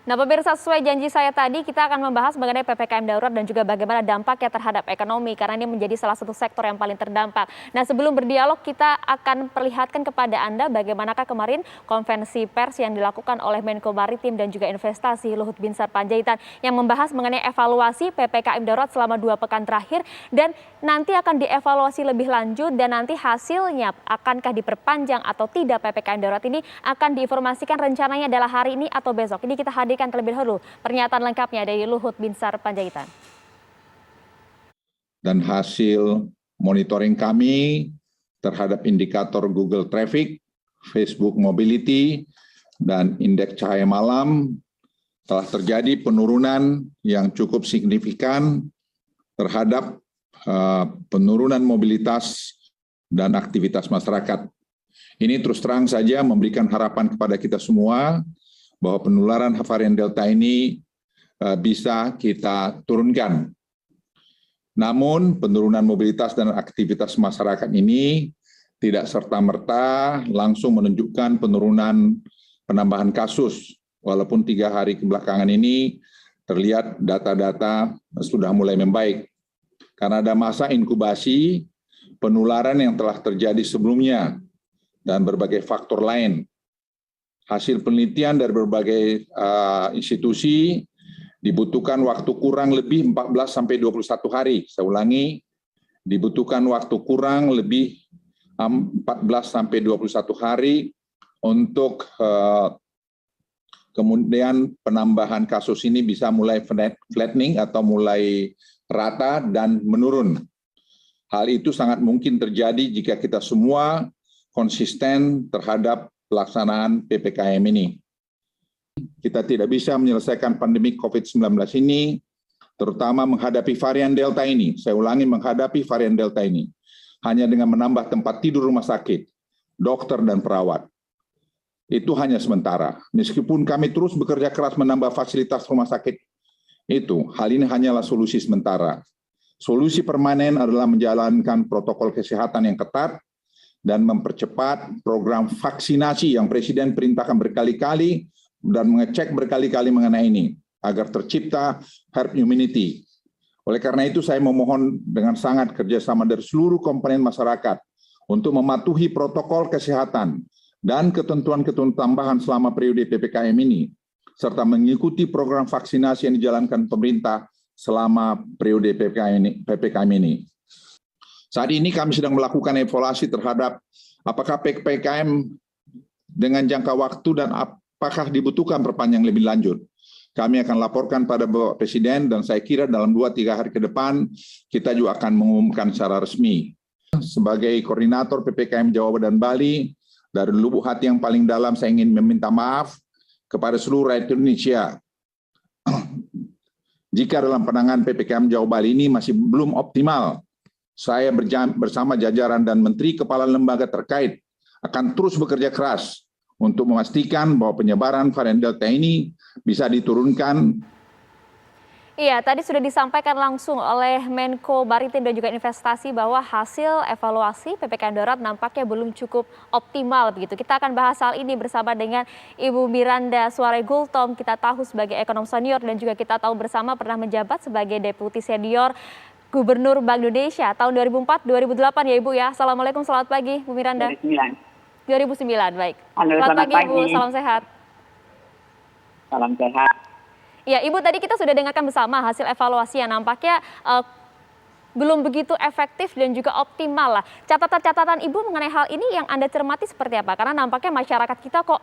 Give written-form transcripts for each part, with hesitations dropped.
Nah, pemirsa, sesuai janji saya tadi, kita akan membahas mengenai PPKM darurat dan juga bagaimana dampaknya terhadap ekonomi, karena ini menjadi salah satu sektor yang paling terdampak. Nah, sebelum berdialog, kita akan perlihatkan kepada Anda bagaimanakah kemarin konvensi pers yang dilakukan oleh Menko Maritim dan juga Investasi Luhut Binsar Panjaitan yang membahas mengenai evaluasi PPKM darurat selama 2 pekan terakhir, dan nanti akan dievaluasi lebih lanjut dan nanti hasilnya akankah diperpanjang atau tidak PPKM darurat ini akan diinformasikan rencananya adalah hari ini atau besok. Ini kita hadirkan terlebih dahulu pernyataan lengkapnya dari Luhut Binsar Panjaitan. Dan hasil monitoring kami terhadap indikator Google Traffic, Facebook Mobility, dan indeks cahaya malam telah terjadi penurunan yang cukup signifikan terhadap penurunan mobilitas dan aktivitas masyarakat. Ini terus terang saja memberikan harapan kepada kita semua bahwa penularan varian Delta ini bisa kita turunkan. Namun penurunan mobilitas dan aktivitas masyarakat ini tidak serta-merta langsung menunjukkan penurunan penambahan kasus. Walaupun 3 hari kebelakangan ini terlihat data-data sudah mulai membaik. Karena ada masa inkubasi penularan yang telah terjadi sebelumnya dan berbagai faktor lain. Hasil penelitian dari berbagai institusi dibutuhkan waktu kurang lebih 14 sampai 21 hari. Saya ulangi, dibutuhkan waktu kurang lebih 14 sampai 21 hari untuk kemudian penambahan kasus ini bisa mulai flattening atau mulai rata dan menurun. Hal itu sangat mungkin terjadi jika kita semua konsisten terhadap pelaksanaan PPKM ini. Kita tidak bisa menyelesaikan pandemi COVID-19 ini, terutama menghadapi varian Delta ini. Saya ulangi, menghadapi varian Delta ini. Hanya dengan menambah tempat tidur rumah sakit, dokter dan perawat. Itu hanya sementara. Meskipun kami terus bekerja keras menambah fasilitas rumah sakit itu, hal ini hanyalah solusi sementara. Solusi permanen adalah menjalankan protokol kesehatan yang ketat dan mempercepat program vaksinasi yang Presiden perintahkan berkali-kali dan mengecek berkali-kali mengenai ini, agar tercipta herd immunity. Oleh karena itu saya memohon dengan sangat kerjasama dari seluruh komponen masyarakat untuk mematuhi protokol kesehatan dan ketentuan-ketentuan tambahan selama periode PPKM ini, serta mengikuti program vaksinasi yang dijalankan pemerintah selama periode PPKM ini. Saat ini kami sedang melakukan evaluasi terhadap apakah PPKM dengan jangka waktu dan apakah dibutuhkan perpanjang lebih lanjut. Kami akan laporkan pada Bapak Presiden dan saya kira dalam 2-3 hari ke depan kita juga akan mengumumkan secara resmi. Sebagai koordinator PPKM Jawa dan Bali, dari lubuk hati yang paling dalam saya ingin meminta maaf kepada seluruh rakyat Indonesia jika dalam penanganan PPKM Jawa Bali ini masih belum optimal. Saya bersama jajaran dan menteri kepala lembaga terkait akan terus bekerja keras untuk memastikan bahwa penyebaran varian Delta ini bisa diturunkan. Iya, tadi sudah disampaikan langsung oleh Menko Maritim dan juga Investasi bahwa hasil evaluasi PPKM darurat nampaknya belum cukup optimal begitu. Kita akan bahas hal ini bersama dengan Ibu Miranda Suare Gultom, kita tahu sebagai ekonom senior dan juga kita tahu bersama pernah menjabat sebagai Deputi Senior Gubernur Bank Indonesia tahun 2004-2008 ya Ibu ya. Assalamualaikum, selamat pagi Bu Miranda. 2009, baik. Halo, selamat pagi Ibu, salam sehat. Salam sehat. Ya, Ibu, tadi kita sudah dengarkan bersama hasil evaluasi yang nampaknya belum begitu efektif dan juga optimal lah. Catatan-catatan Ibu mengenai hal ini yang Anda cermati seperti apa? Karena nampaknya masyarakat kita kok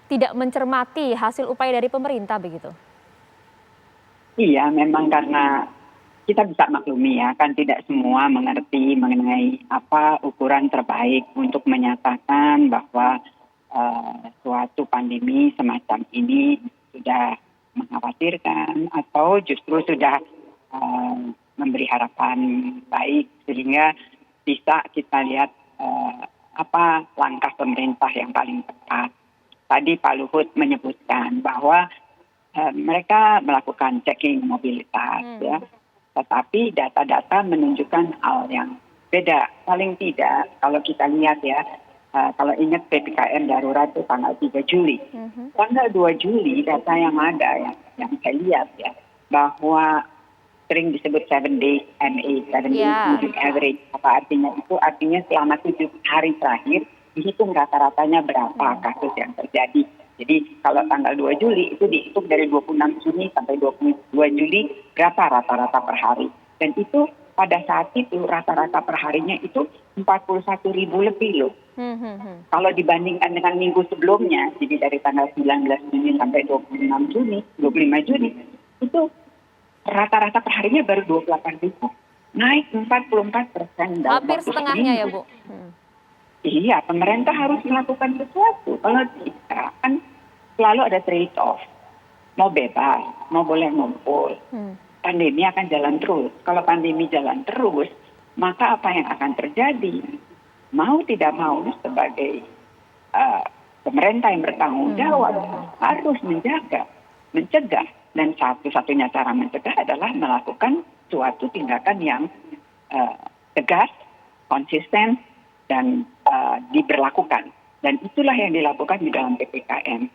tidak mencermati hasil upaya dari pemerintah begitu. Iya, memang karena kita bisa maklumi ya, kan tidak semua mengerti mengenai apa ukuran terbaik untuk menyatakan bahwa suatu pandemi semacam ini sudah mengkhawatirkan atau justru sudah memberi harapan baik, sehingga bisa kita lihat apa langkah pemerintah yang paling tepat. Tadi Pak Luhut menyebutkan bahwa mereka melakukan checking mobilitas ya, tetapi data-data menunjukkan hal yang beda. Paling tidak kalau kita lihat ya, kalau ingat PPKM darurat itu tanggal 3 Juli. Tanggal 2 Juli data yang ada yang saya lihat ya, bahwa sering disebut 7 days MA, 7 days moving average. Apa artinya itu? Artinya selama 7 hari terakhir dihitung rata-ratanya berapa kasus yang terjadi. Jadi kalau tanggal 2 Juli itu dihitung dari 26 Juni sampai 22 Juli berapa rata-rata per hari. Dan itu pada saat itu rata-rata per harinya itu 41.000 lebih loh. Kalau dibandingkan dengan minggu sebelumnya, jadi dari tanggal 19 Juni sampai 26 Juni, 25 Juni, itu rata-rata per harinya baru 28.000. Naik 44% dalam Hampir waktu setengahnya ya, seminggu. Bu? Iya, pemerintah harus melakukan sesuatu. Kalau tidak, kan selalu ada trade off. Mau bebas, mau boleh ngumpul. Pandemi akan jalan terus. Kalau pandemi jalan terus, maka apa yang akan terjadi? Mau tidak mau sebagai pemerintah yang bertanggung jawab harus mencegah. Dan satu-satunya cara mencegah adalah melakukan suatu tindakan yang tegas, konsisten, dan diberlakukan. Dan itulah yang dilakukan di dalam PPKM.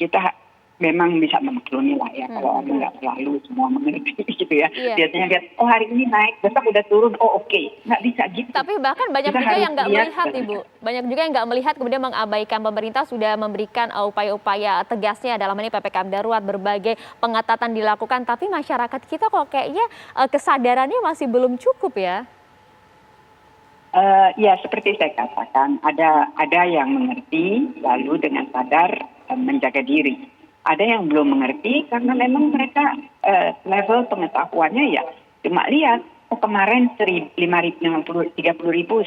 Kita memang bisa memaklumi lah ya, kalau orang nggak selalu semua mengerti gitu ya. Biasanya lihat, oh hari ini naik, besok udah turun, oh oke. Nggak bisa gitu. Tapi bahkan banyak Kita juga harus yang nggak lihat melihat, Ibu. Banyak juga yang nggak melihat kemudian mengabaikan pemerintah sudah memberikan upaya-upaya tegasnya dalam ini PPKM darurat, berbagai pengetatan dilakukan. Tapi masyarakat kita kok kayaknya kesadarannya masih belum cukup ya. Ya seperti saya katakan, ada yang mengerti lalu dengan sadar menjaga diri. Ada yang belum mengerti karena memang mereka level pengetahuannya ya cuma lihat, oh kemarin 30.000,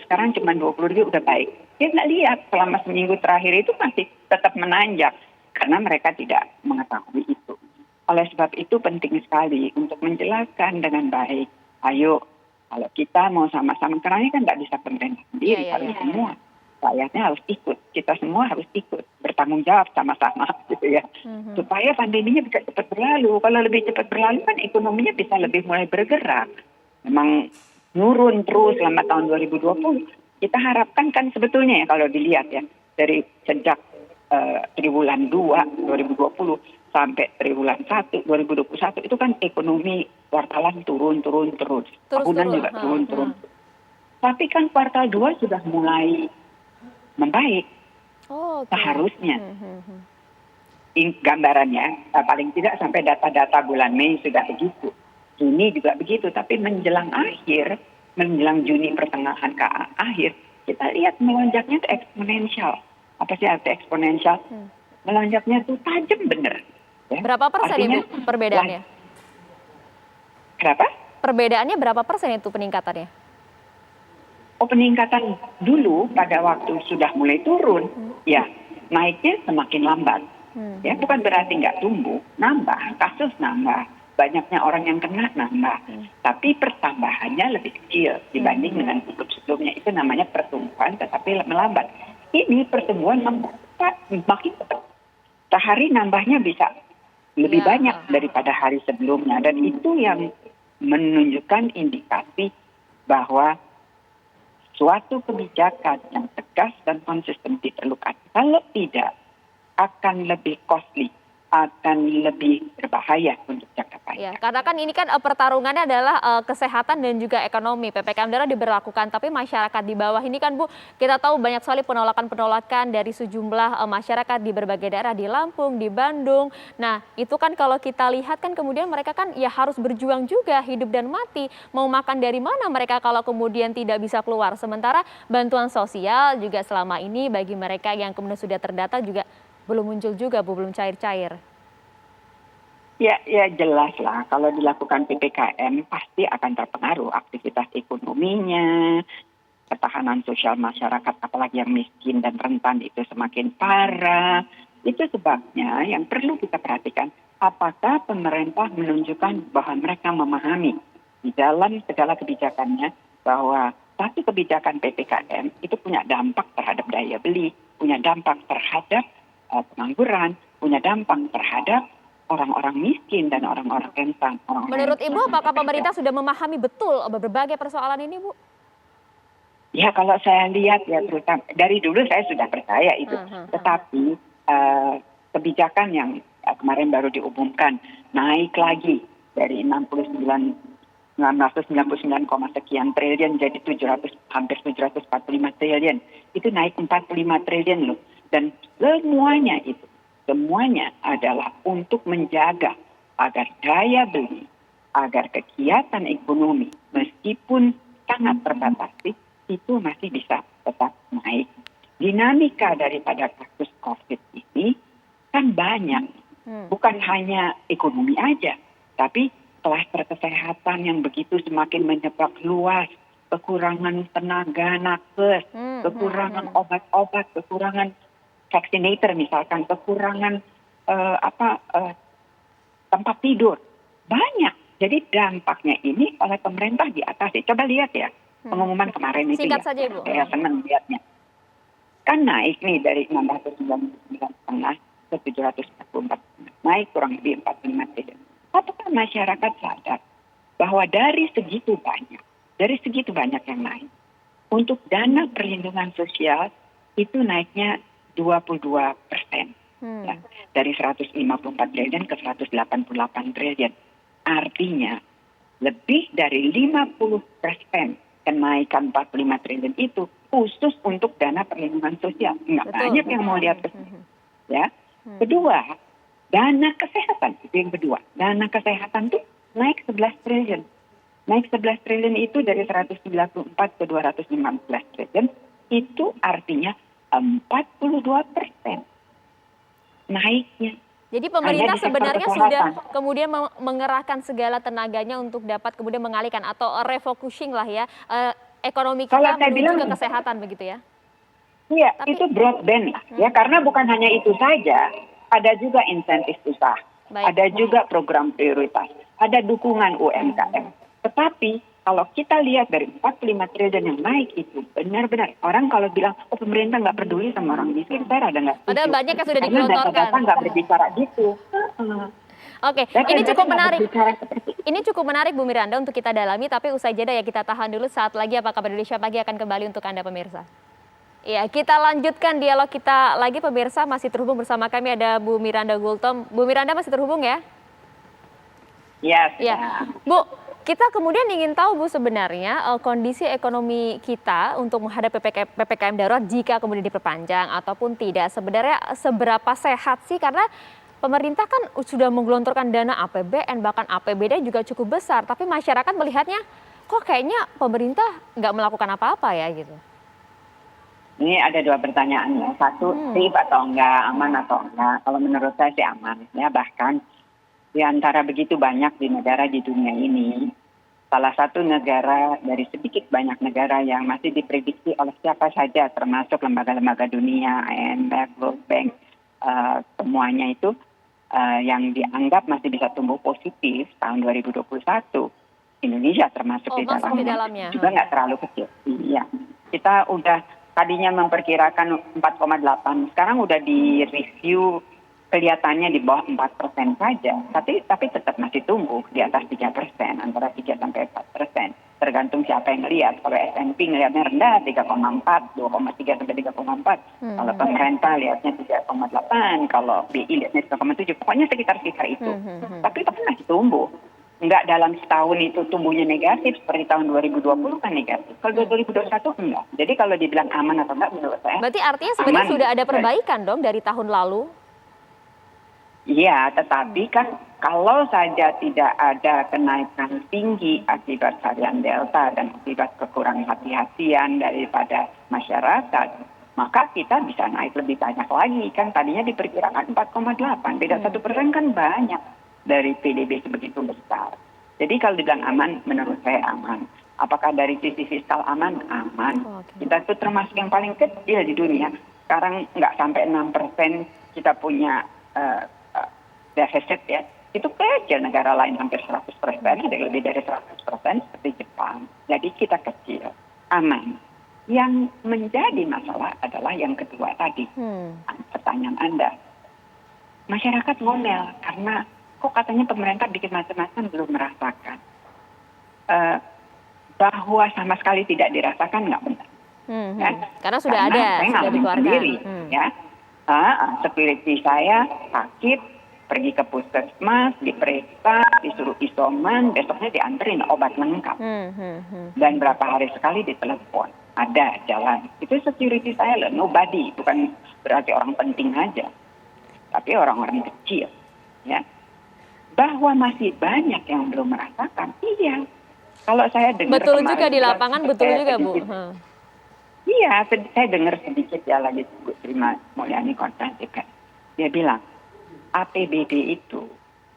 sekarang cuma 20.000 udah baik. Dia nggak lihat selama seminggu terakhir itu masih tetap menanjak karena mereka tidak mengetahui itu. Oleh sebab itu penting sekali untuk menjelaskan dengan baik. Ayo, kalau kita mau sama-sama, karena ini kan nggak bisa pemerintah sendiri, harus semua. Rakyatnya harus ikut, kita semua harus ikut, bertanggung jawab sama-sama gitu ya. Supaya pandeminya bisa cepat berlalu. Kalau lebih cepat berlalu kan ekonominya bisa lebih mulai bergerak. Memang nurun terus selama tahun 2020. Kita harapkan kan sebetulnya ya kalau dilihat ya, dari sejak triwulan 2 2020 sampai triwulan 1 2021 itu kan ekonomi kuartalan turun terus. Tahunan juga turun. Tapi kan kuartal 2 sudah mulai membaik. Seharusnya. Gambarannya paling tidak sampai data-data bulan Mei sudah begitu. Juni juga begitu, tapi menjelang Juni pertengahan ke akhir, kita lihat melonjaknya itu eksponensial. Apa sih arti eksponensial? Melonjaknya itu tajam bener. Ya. Berapa persen Ibu perbedaannya? Berapa? Perbedaannya berapa persen itu peningkatannya? Oh, peningkatan dulu pada waktu sudah mulai turun, ya naiknya semakin lambat. Ya bukan berarti nggak tumbuh, nambah, kasus nambah, banyaknya orang yang kena nambah. Tapi pertambahannya lebih kecil dibanding dengan sebelumnya. Itu namanya pertumbuhan tetapi melambat. Ini pertumbuhan makin cepat. Sehari nambahnya bisa lebih banyak daripada hari sebelumnya. Dan itu yang menunjukkan indikasi bahwa suatu kebijakan yang tegas dan konsisten diperlukan. Kalau tidak, akan lebih costly, akan lebih berbahaya untuk jangka panjang. Ya, karena kan ini kan pertarungannya adalah kesehatan dan juga ekonomi. PPKM darurat diberlakukan, tapi masyarakat di bawah ini kan Bu, kita tahu banyak sekali penolakan-penolakan dari sejumlah masyarakat di berbagai daerah, di Lampung, di Bandung. Nah, itu kan kalau kita lihat kan kemudian mereka kan ya harus berjuang juga hidup dan mati. Mau makan dari mana mereka kalau kemudian tidak bisa keluar. Sementara bantuan sosial juga selama ini bagi mereka yang kemudian sudah terdata juga belum muncul juga Bu, belum cair-cair. Ya jelas lah kalau dilakukan PPKM pasti akan terpengaruh aktivitas ekonominya, ketahanan sosial masyarakat apalagi yang miskin dan rentan itu semakin parah. Itu sebabnya yang perlu kita perhatikan apakah pemerintah menunjukkan bahwa mereka memahami di dalam segala kebijakannya bahwa satu kebijakan PPKM itu punya dampak terhadap daya beli, punya dampak terhadap pengangguran, punya dampak terhadap orang-orang miskin dan orang-orang rentan. Menurut Ibu, apakah pemerintah sudah memahami betul berbagai persoalan ini, Bu? Ya kalau saya lihat ya terutama dari dulu saya sudah percaya itu, tetapi kebijakan yang kemarin baru diumumkan naik lagi dari 999, sekian triliun jadi 700 hampir 745 triliun, itu naik 45 triliun loh, dan semuanya adalah untuk menjaga agar daya beli, agar kegiatan ekonomi meskipun sangat terbatasi itu masih bisa tetap naik. Dinamika daripada kasus COVID ini kan banyak, bukan hanya ekonomi aja, tapi klaster kesehatan yang begitu semakin menyebar luas, kekurangan tenaga nakes, kekurangan obat-obat, kekurangan vaccinator misalkan, kekurangan tempat tidur, banyak. Jadi dampaknya ini oleh pemerintah diatasi. Coba lihat ya. Pengumuman kemarin itu Singkat ya, saja, Ibu. saya senang lihatnya. Kan naik nih dari 699,5 ke 744, naik kurang lebih 45 triliun. Apakah masyarakat sadar bahwa dari segitu banyak yang naik, untuk dana perlindungan sosial itu naiknya 22%. Ya, dari 154 triliun ke 188 triliun. Artinya lebih dari 50% kenaikan 45 triliun itu khusus untuk dana perlindungan sosial. Nggak banyak yang mau lihat ke situ. Ya. Kedua, dana kesehatan itu yang kedua. Dana kesehatan itu naik 11 triliun. Naik 11 triliun itu dari 194 ke 215 triliun. Itu artinya 42% naiknya. Jadi pemerintah sebenarnya sudah kemudian mengerahkan segala tenaganya untuk dapat kemudian mengalihkan atau refocusing lah ya ekonomi kita menuju ke kesehatan begitu ya? Iya, itu broadband lah ya, karena bukan hanya itu saja, ada juga insentif usaha, ada juga program prioritas, ada dukungan UMKM. Tetapi kalau kita lihat dari 45 triliun yang naik itu benar-benar orang kalau bilang pemerintah nggak peduli sama orang miskin, saya rada nggak setuju. Ada banyak yang sudah digelontorkan. Data-data nggak berbicara gitu. Oke, ini cukup menarik. Ini cukup menarik Bu Miranda untuk kita dalami, tapi usai jeda ya kita tahan dulu. Saat lagi Apa Kabar Indonesia Pagi akan kembali untuk Anda pemirsa. Ya, kita lanjutkan dialog kita lagi pemirsa, masih terhubung bersama kami ada Bu Miranda Gultom. Bu Miranda masih terhubung ya? Yes. Ya, Bu. Kita kemudian ingin tahu Bu sebenarnya kondisi ekonomi kita untuk menghadapi PPKM darurat jika kemudian diperpanjang ataupun tidak. Sebenarnya seberapa sehat sih, karena pemerintah kan sudah menggelontorkan dana APBN bahkan APBD juga cukup besar. Tapi masyarakat melihatnya kok kayaknya pemerintah nggak melakukan apa-apa ya gitu. Ini ada dua pertanyaan ya. Satu, safe atau enggak, aman atau enggak. Kalau menurut saya sih aman ya, bahkan di antara begitu banyak di negara di dunia ini, salah satu negara dari sedikit banyak negara yang masih diprediksi oleh siapa saja, termasuk lembaga-lembaga dunia, IMF, World Bank, semuanya itu yang dianggap masih bisa tumbuh positif tahun 2021. Indonesia termasuk di dalamnya. Juga nggak terlalu kecil. Iya, kita udah tadinya memperkirakan 4,8, sekarang udah di-review kelihatannya di bawah 4% saja, tapi tetap masih tumbuh di atas 3%, antara 3 sampai 4%. Tergantung siapa yang lihat. Kalau S&P ngelihatnya rendah 3,4, 2,3 sampai 3,4. Kalau pemerintah lihatnya 3,8, kalau BI lihatnya 3,7. Pokoknya sekitar itu. Tapi masih tumbuh. Enggak dalam setahun itu tumbuhnya negatif seperti tahun 2020 kan negatif. Kalau 2021 enggak. Jadi kalau dibilang aman atau enggak menurut saya. Berarti artinya sebenarnya sudah ada perbaikan dong dari tahun lalu? Iya, tetapi kan kalau saja tidak ada kenaikan tinggi akibat varian Delta dan akibat kekurangan hati-hatian daripada masyarakat, maka kita bisa naik lebih banyak lagi. Kan tadinya diperkirakan 4,8, beda 1% kan banyak dari PDB sebegitu besar. Jadi kalau dibilang aman, menurut saya aman. Apakah dari sisi fiskal aman? Aman. Kita itu termasuk yang paling kecil di dunia. Sekarang nggak sampai 6% kita punya defisit ya, itu kecil. Negara lain hampir 100%, ada lebih dari 100% seperti Jepang. Jadi kita kecil, aman. Yang menjadi masalah adalah yang kedua tadi, pertanyaan Anda. Masyarakat ngomel karena kok katanya pemerintah bikin macam-macam belum merasakan. Bahwa sama sekali tidak dirasakan nggak benar. Ya. Karena sudah Karena ada, saya sudah ngalamin dikeluarkan. sendiri, ya. Security saya sakit, pergi ke puskesmas, diperiksa, disuruh isoman, besoknya dianterin obat lengkap. Dan berapa hari sekali ditelepon, ada jalan. Itu security saya loh, nobody, bukan berarti orang penting aja, tapi orang-orang kecil, ya. Bahwa masih banyak yang belum merasakan, iya. Kalau saya dengar Betul kemarin juga di lapangan, betul saya juga Bu. sedikit- Iya, saya dengar sedikit ya lagi Bu Sri Mulyani konferensi pers. Dia bilang APBD itu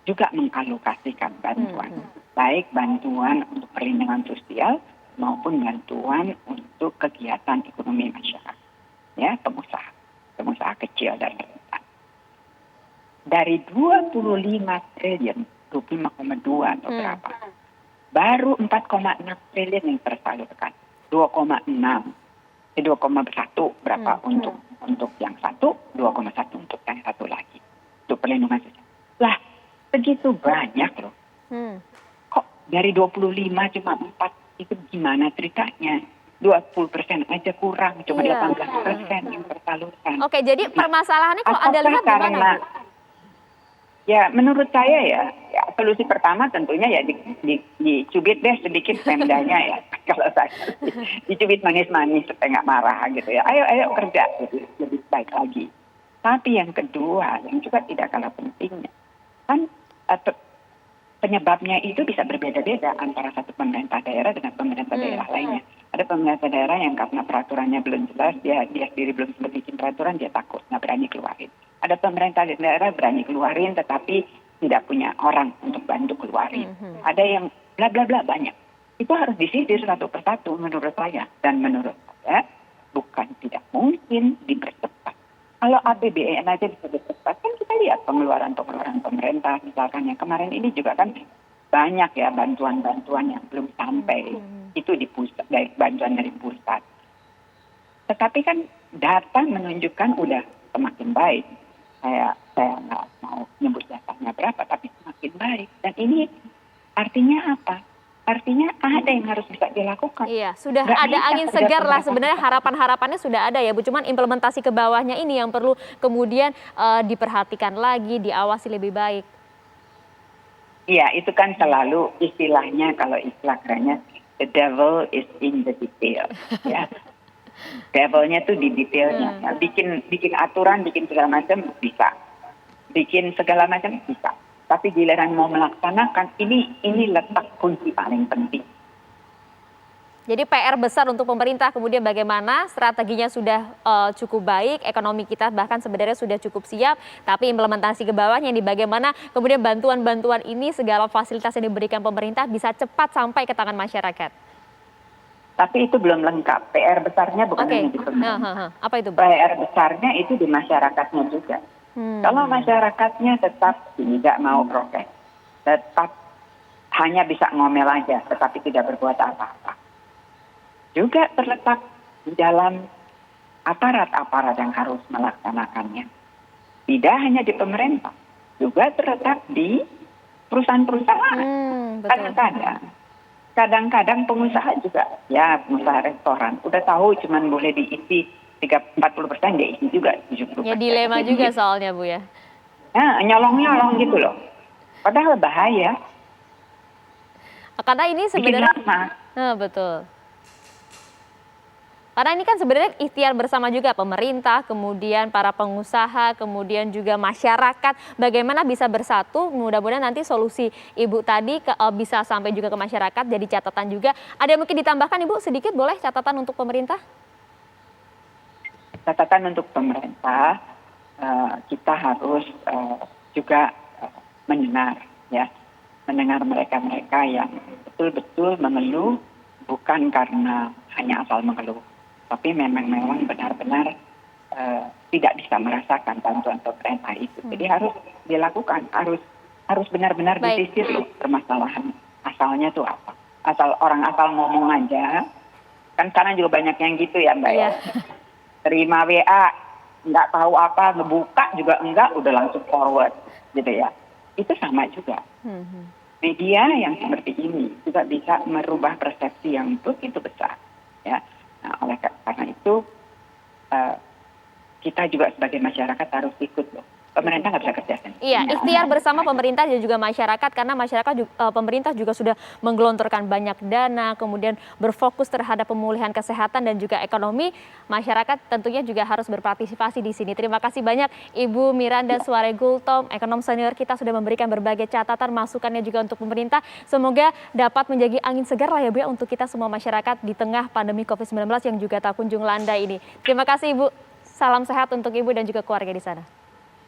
juga mengalokasikan bantuan, baik bantuan untuk perlindungan sosial maupun bantuan untuk kegiatan ekonomi masyarakat, ya, pengusaha kecil dan menengah. Dari 25 triliun, 25,2 atau berapa, baru 4,6 triliun yang tersalurkan, 2,1 berapa untuk yang satu, 2,1 untuk yang satu lagi, untuk perlindungan sosial. Lah, segitu banyak loh. Kok dari 25 cuma 4, itu gimana ceritanya? 20% aja kurang, cuma 18% yang tersalurkan. Oke, jadi permasalahannya kalau Anda lihat gimana, Bu? Ya, menurut saya ya solusi pertama tentunya ya dicubit deh sedikit Pemdanya ya. Kalau saya dicubit manis-manis supaya nggak marah gitu ya. Ayo kerja lebih baik lagi. Tapi yang kedua yang juga tidak kalah pentingnya kan penyebabnya itu bisa berbeda-beda antara satu pemerintah daerah dengan pemerintah daerah lainnya. Ada pemerintah daerah yang karena peraturannya belum jelas, dia sendiri belum sempat bikin peraturan, dia takut, nggak berani keluarin. Ada pemerintah daerah berani keluarin, tetapi tidak punya orang untuk bantu keluarin. Ada yang bla bla bla banyak. Itu harus disisir satu persatu menurut saya. Dan menurut saya bukan tidak mungkin dipercepat. Kalau APBN aja bisa dipercepat, kan kita lihat pengeluaran pemerintah. Misalkan yang kemarin ini juga kan banyak ya bantuan-bantuan yang belum sampai. Itu di pusat, dari bantuan dari pusat. Tetapi kan data menunjukkan udah semakin baik. Saya nggak mau nyebut datanya berapa, tapi semakin baik. Dan ini artinya apa? Artinya ada yang harus bisa dilakukan. Iya, sudah Nggak ada bisa angin kerja segar lah sebenarnya. sebenarnya, harapan-harapannya sudah ada ya Bu. Cuman implementasi ke bawahnya ini yang perlu kemudian diperhatikan lagi, diawasi lebih baik. Iya, itu kan selalu istilahnya, kalau istilah kerennya, the devil is in the detail. Ya. Devilnya tuh di detailnya. Ya. Bikin aturan, bikin segala macam bisa. Bikin segala macam bisa. Tapi giliran mau melaksanakan, ini letak kunci paling penting. Jadi PR besar untuk pemerintah, kemudian bagaimana strateginya sudah cukup baik, ekonomi kita bahkan sebenarnya sudah cukup siap, tapi implementasi ke bawahnya ini bagaimana kemudian bantuan-bantuan ini, segala fasilitas yang diberikan pemerintah bisa cepat sampai ke tangan masyarakat. Tapi itu belum lengkap. PR besarnya bukan hanya di pemerintah. Apa itu, Bu? PR besarnya itu di masyarakatnya juga. Kalau masyarakatnya tetap tidak mau prokes, tetap hanya bisa ngomel aja, tetapi tidak berbuat apa-apa, juga terletak di dalam aparat-aparat yang harus melaksanakannya. Tidak hanya di pemerintah, juga terletak di perusahaan-perusahaan. Kadang-kadang pengusaha juga, ya pengusaha restoran, udah tahu cuman boleh diisi 40%, dia isi juga 70%. Ya dilema juga soalnya Bu ya. Nah, nyolong-nyolong gitu loh. Padahal bahaya. Karena ini sebenarnya, betul. Karena ini kan sebenarnya ikhtiar bersama juga pemerintah, kemudian para pengusaha, kemudian juga masyarakat. Bagaimana bisa bersatu, mudah-mudahan nanti solusi Ibu tadi bisa sampai juga ke masyarakat, jadi catatan juga. Ada yang mungkin ditambahkan Ibu sedikit, boleh catatan untuk pemerintah? Catatan untuk pemerintah, kita harus juga mendengar, ya, mendengar mereka-mereka yang betul-betul mengeluh, bukan karena hanya asal mengeluh, tapi memang benar-benar tidak bisa merasakan bantuan pemerintah itu. Jadi harus dilakukan, harus benar-benar disisir loh permasalahan asalnya tuh apa. Orang asal ngomong aja, kan sekarang juga banyak yang gitu ya Mbak ya. Terima WA, nggak tahu apa, ngebuka juga enggak, udah langsung forward gitu ya. Itu sama juga. Media yang seperti ini juga bisa merubah persepsi yang begitu besar. Ya. Nah, Karena itu kita juga sebagai masyarakat harus ikut loh. Pemerintah nggak bisa kerja sendiri. Iya, ikhtiar bersama pemerintah dan juga masyarakat, karena pemerintah juga sudah menggelontorkan banyak dana, kemudian berfokus terhadap pemulihan kesehatan dan juga ekonomi. Masyarakat tentunya juga harus berpartisipasi di sini. Terima kasih banyak Ibu Miranda Suaregultom, ekonom senior kita, sudah memberikan berbagai catatan, masukannya juga untuk pemerintah. Semoga dapat menjadi angin segar lah ya Bu ya, untuk kita semua masyarakat di tengah pandemi COVID-19 yang juga tak kunjung landai ini. Terima kasih Ibu. Salam sehat untuk Ibu dan juga keluarga di sana.